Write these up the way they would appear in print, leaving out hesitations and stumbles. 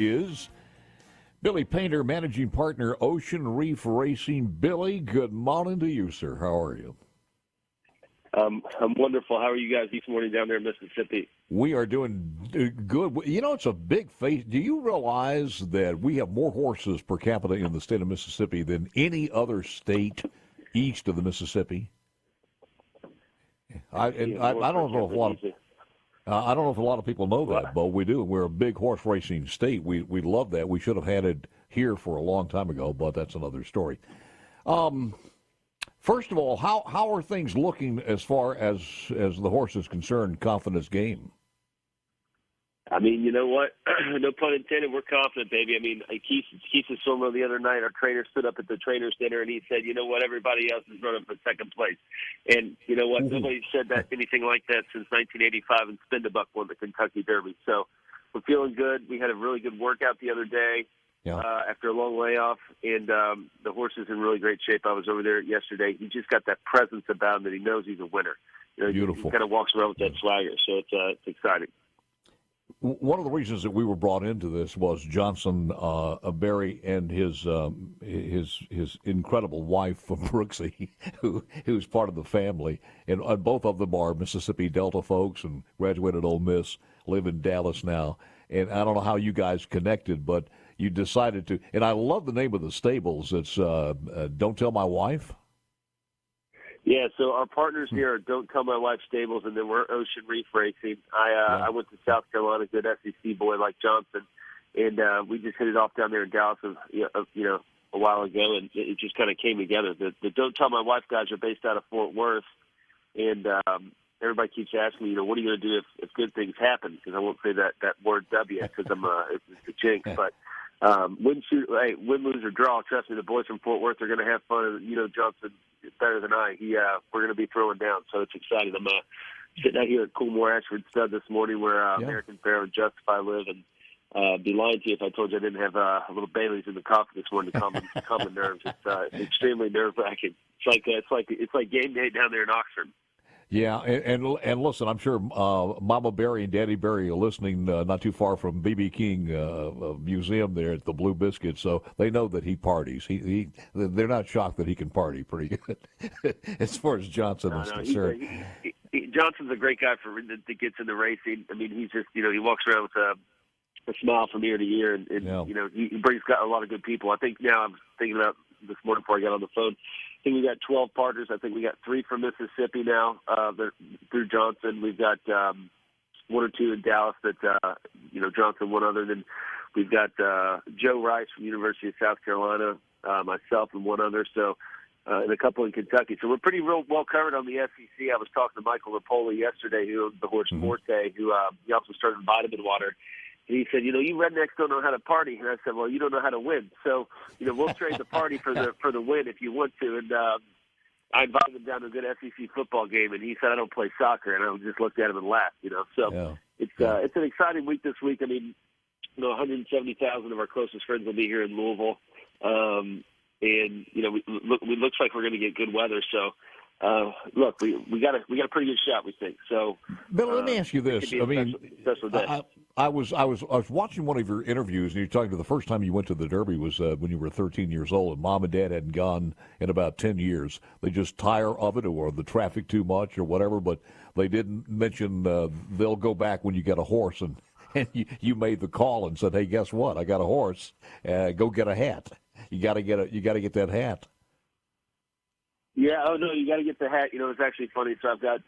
is Billy Paynter, managing partner, Ocean Reef Racing. Billy, good morning to you, sir. How are you? I'm wonderful. How are you guys this morning down there in Mississippi? We are doing good. You know, it's a big face. Do you realize that we have more horses per capita in the state of Mississippi than any other state east of the Mississippi? I don't know if a lot of people know that, but we do. We're a big horse racing state. We love that. We should have had it here for a long time ago, but that's another story. First of all, how are things looking as far as the horse is concerned, Confidence Game? I mean, you know what? No pun intended. We're confident, baby. I mean, Keith Silva the other night, our trainer stood up at the trainers' dinner and he said, "You know what? Everybody else is running for second place." And you know what? Nobody said that anything like that since 1985, and Spindabuck won the Kentucky Derby. So we're feeling good. We had a really good workout the other day. Yeah. After a long layoff, and the horse is in really great shape. I was over there yesterday. He just got that presence about him that he knows he's a winner. You know, beautiful. He kind of walks around with that swagger, so it's exciting. One of the reasons that we were brought into this was Johnson Berry and his incredible wife, Brooksy, who's part of the family, and both of them are Mississippi Delta folks and graduated Ole Miss, live in Dallas now. And I don't know how you guys connected, but you decided to. And I love the name of the stables. It's Don't Tell My Wife. Yeah, so our partners here are Don't Tell My Wife Stables, and then we're Ocean Reef Racing. I went to South Carolina, good SEC boy like Johnson, and we just hit it off down there in Dallas, a while ago, and it just kind of came together. The Don't Tell My Wife guys are based out of Fort Worth, and everybody keeps asking me, what are you going to do if good things happen? Because I won't say that word W because it's a jinx, but. Win, lose, or draw. Trust me, the boys from Fort Worth are going to have fun. And, Johnson is better than I. We're going to be throwing down, so it's exciting. I'm sitting out here at Coolmore Ashford Stud this morning, where American Pharoah and Justify live, and be lying to you if I told you I didn't have a little Bailey's in the coffee this morning to calm the nerves. It's extremely nerve wracking. It's like game day down there in Oxford. Yeah, and listen, I'm sure Mama Berry and Daddy Berry are listening not too far from B.B. King Museum there at the Blue Biscuit, so they know that he parties. They're not shocked that he can party pretty good as far as Johnson is concerned. Johnson's a great guy that gets into racing. I mean, he's just, he walks around with a smile from ear to ear, and he brings a lot of good people. I think now I'm thinking about this morning before I got on the phone. I think we got 12 partners. I think we got 3 from Mississippi now through Johnson. We've got 1 or 2 in Dallas that, Johnson, one other. Then we've got Joe Rice from University of South Carolina, myself, and 1 other. So, and a couple in Kentucky. So we're pretty well covered on the SEC. I was talking to Michael Rapoli yesterday, who owns the horse Forte, who he also started Vitamin Water. And he said, you rednecks don't know how to party. And I said, well, you don't know how to win. So, we'll trade the party for the win if you want to. And I invited him down to a good SEC football game, and he said, I don't play soccer. And I just looked at him and laughed, So it's an exciting week this week. I mean, 170,000 of our closest friends will be here in Louisville. And, it looks like we're going to get good weather. So, look, we got a pretty good shot, we think. So, Bill, let me ask you this. I mean, special day. I was watching one of your interviews, and you're talking to the first time you went to the Derby was when you were 13 years old, and Mom and Dad hadn't gone in about 10 years. They just tire of it, or the traffic too much, or whatever. But they didn't mention they'll go back when you get a horse, and you made the call and said, "Hey, guess what? I got a horse. Go get a hat. You got to get that hat." Yeah, oh no, you got to get the hat. It's actually funny. So I've got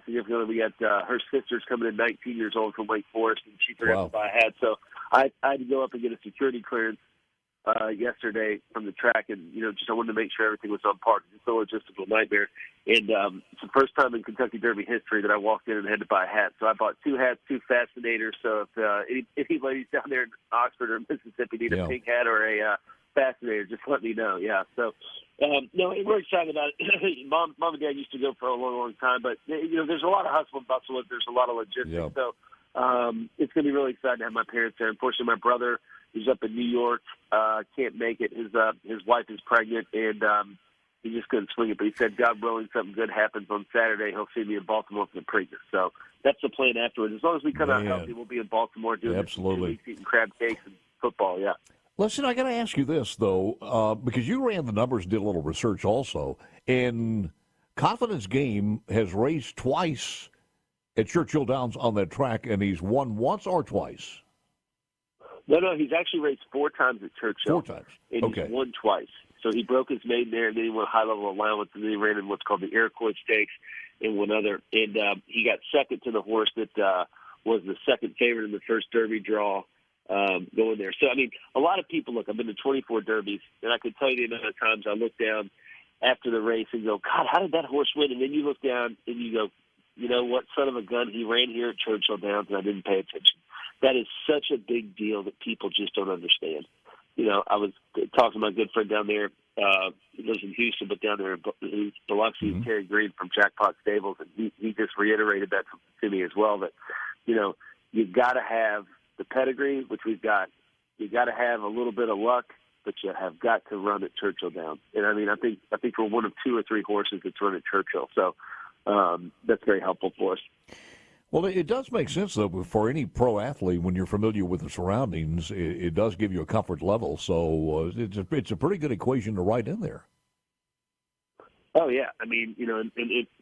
significantly, we got her sister's coming in 19 years old from Wake Forest, and she forgot to buy a hat. So I had to go up and get a security clearance yesterday from the track, and I wanted to make sure everything was on par. It's a logistical nightmare, and it's the first time in Kentucky Derby history that I walked in and had to buy a hat. So I bought 2 hats, 2 fascinators. So if any ladies down there in Oxford or Mississippi need a pink hat or a fascinator, just let me know. Yeah, so. No, we're excited about it. Mom and Dad used to go for a long, long time, but there's a lot of hustle and bustle. There's a lot of logistics, so it's going to be really exciting to have my parents there. Unfortunately, my brother, who's up in New York, can't make it. His wife is pregnant, and he just couldn't swing it. But he said, God willing, something good happens on Saturday. He'll see me in Baltimore for the Preakness. So that's the plan afterwards. As long as we come out healthy, we'll be in Baltimore doing Absolutely. 2 weeks eating crab cakes and football, yeah. Listen, I got to ask you this, though, because you ran the numbers, did a little research also, and Confidence Game has raced twice at Churchill Downs on that track, and he's won once or twice? No, he's actually raced 4 times at Churchill. 4 times. And he's won twice. So he broke his maiden there, and then he won high-level allowance, and then he ran in what's called the Iroquois Stakes and one other. And he got second to the horse that was the second favorite in the first Derby draw going there. So, I mean, a lot of people, look, I've been to 24 Derbies, and I can tell you the amount of times I look down after the race and go, God, how did that horse win? And then you look down and you go, you know what, son of a gun, he ran here at Churchill Downs, and I didn't pay attention. That is such a big deal that people just don't understand. You know, I was talking to my good friend down there. He lives in Houston, but down there in Biloxi, Terry Green from Jackpot Stables, and he just reiterated that to me as well, that, you know, you've got to have the pedigree, which we've got. You've got to have a little bit of luck, but you have got to run at Churchill Downs. And, I mean, I think we're one of 2 or 3 horses that's run at Churchill. So that's very helpful for us. Well, it does make sense, though, for any pro athlete, when you're familiar with the surroundings, it does give you a comfort level. So it's a pretty good equation to write in there. Oh, yeah. I mean, you know, and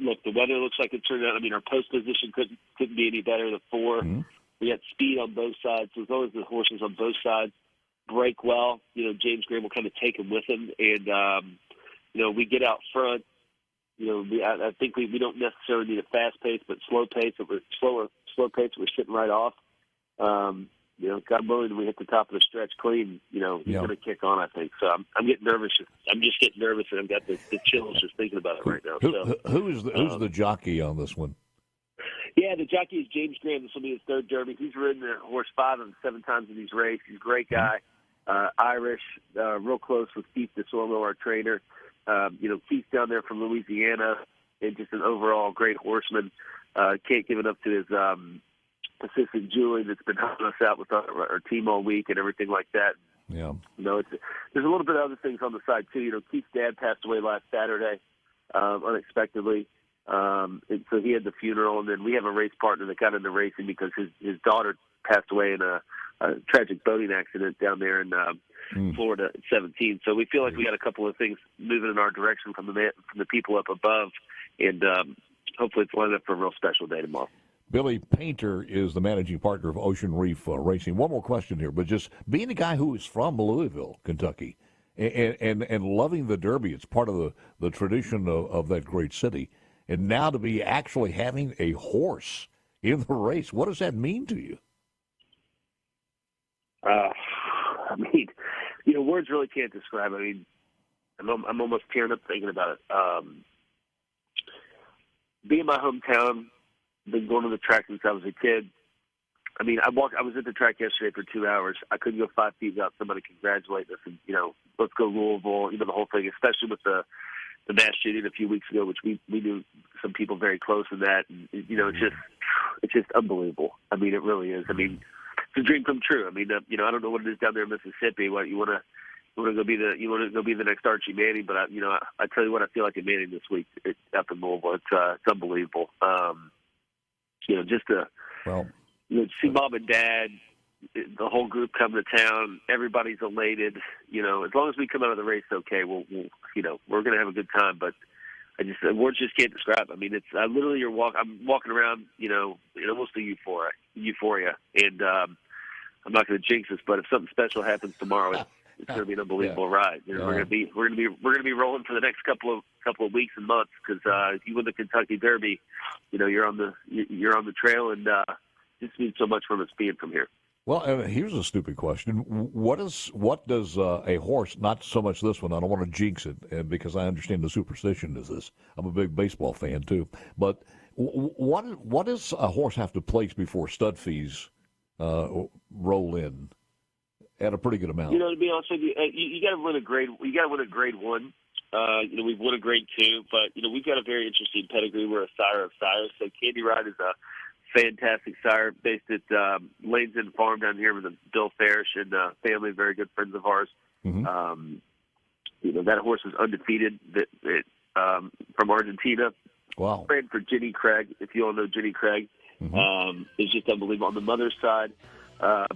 look, the weather looks like it turned out. I mean, our post position couldn't be any better. The 4, we got speed on both sides. So as long as the horses on both sides break well, you know, James Graham will kind of take them with him. And, you know, we get out front. You know, I think we don't necessarily need a fast pace, but slow pace. If we're slow pace, we're sitting right off. You know, God willing, we hit the top of the stretch clean. You know, he's going to kick on, I think. So I'm getting nervous. I'm just getting nervous, and I've got the chills just thinking about it right now. Who's the jockey on this one? Yeah, the jockey is James Graham. This will be his 3rd Derby. He's ridden the horse 5 of the 7 times in these races. He's a great guy, Irish, real close with Keith DeSormo, our trainer. You know, Keith's down there from Louisiana, and just an overall great horseman. Can't give it up to his assistant Julie that's been helping us out with our team all week and everything like that. Yeah. You know, there's a little bit of other things on the side too. You know, Keith's dad passed away last Saturday, unexpectedly, and so he had the funeral. And then we have a race partner that got into racing because his daughter passed away in a tragic boating accident down there in Florida at 17. So we feel like we got a couple of things moving in our direction from the people up above, and hopefully it's lined up for a real special day tomorrow. Billy Paynter is the managing partner of Ocean Reef Racing. One more question here, but just being a guy who is from Louisville, Kentucky, and loving the Derby, it's part of the tradition of that great city, and now to be actually having a horse in the race, what does that mean to you? I mean, you know, words really can't describe it. I mean, I'm almost tearing up thinking about it. Being in my hometown, been going to the track since I was a kid. I mean, I was at the track yesterday for 2 hours. I couldn't go 5 feet without somebody congratulating us and, you know, let's go Louisville, you know, the whole thing, especially with the mass shooting a few weeks ago, which we knew some people very close in that. And, you know, it's just unbelievable. I mean, it really is. I mean, it's a dream come true. I mean, you know, I don't know what it is down there in Mississippi. What you want to go be the next Archie Manning, but I tell you what, I feel like a Manning this week up in Louisville. It's unbelievable. You know, just to see mom and dad, the whole group come to town, everybody's elated. You know, as long as we come out of the race okay, we'll you know, we're going to have a good time. But words just can't describe. I mean, I'm walking around, you know, in almost a euphoria, and I'm not going to jinx this, but if something special happens tomorrow, it's going to be an unbelievable ride. You know, we're going to be rolling for the next couple of weeks and months, because if you win the Kentucky Derby, you know, you're on the trail, and just means so much from us being from here. Well, here's a stupid question: what does a horse? Not so much this one. I don't want to jinx it because I understand the superstition is this. I'm a big baseball fan too, but what does a horse have to place before stud fees roll in? At a pretty good amount. You know, to be honest with you, you got to win a grade. You got to win a grade 1. You know, we've won a grade 2, but you know, we've got a very interesting pedigree. We're a sire of sires. So Candy Ride is a fantastic sire based at Lane's Inn Farm down here with Bill Farish and family, very good friends of ours. that horse was undefeated from Argentina. Wow. Ran for Jenny Craig, if you all know Jenny Craig. Mm-hmm. It's just unbelievable. On the mother's side,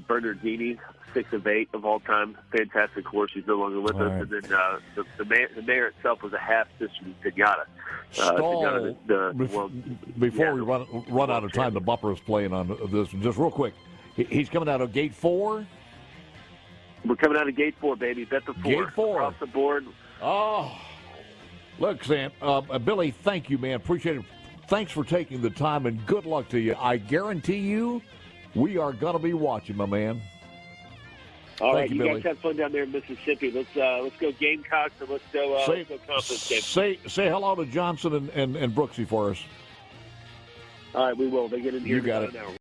Bernardini, 6 of 8 of all time. Fantastic horse. She's no longer with us. Right. And then the mare itself was a half sister to Pinata. Stall, before we run out of time, the bumper is playing on this. Just real quick, he's coming out of gate 4. We're coming out of gate 4, baby. Bet the 4. Gate 4. Across the board. Oh, look, Sam, Billy, thank you, man. Appreciate it. Thanks for taking the time, and good luck to you. I guarantee you we are going to be watching, my man. All Thank right, you Billy. guys have fun down there in Mississippi. Let's go Gamecocks, and let's go conference game. Say hello to Johnson and Brooksy for us. All right, we will. They get in here You got in it. an hour.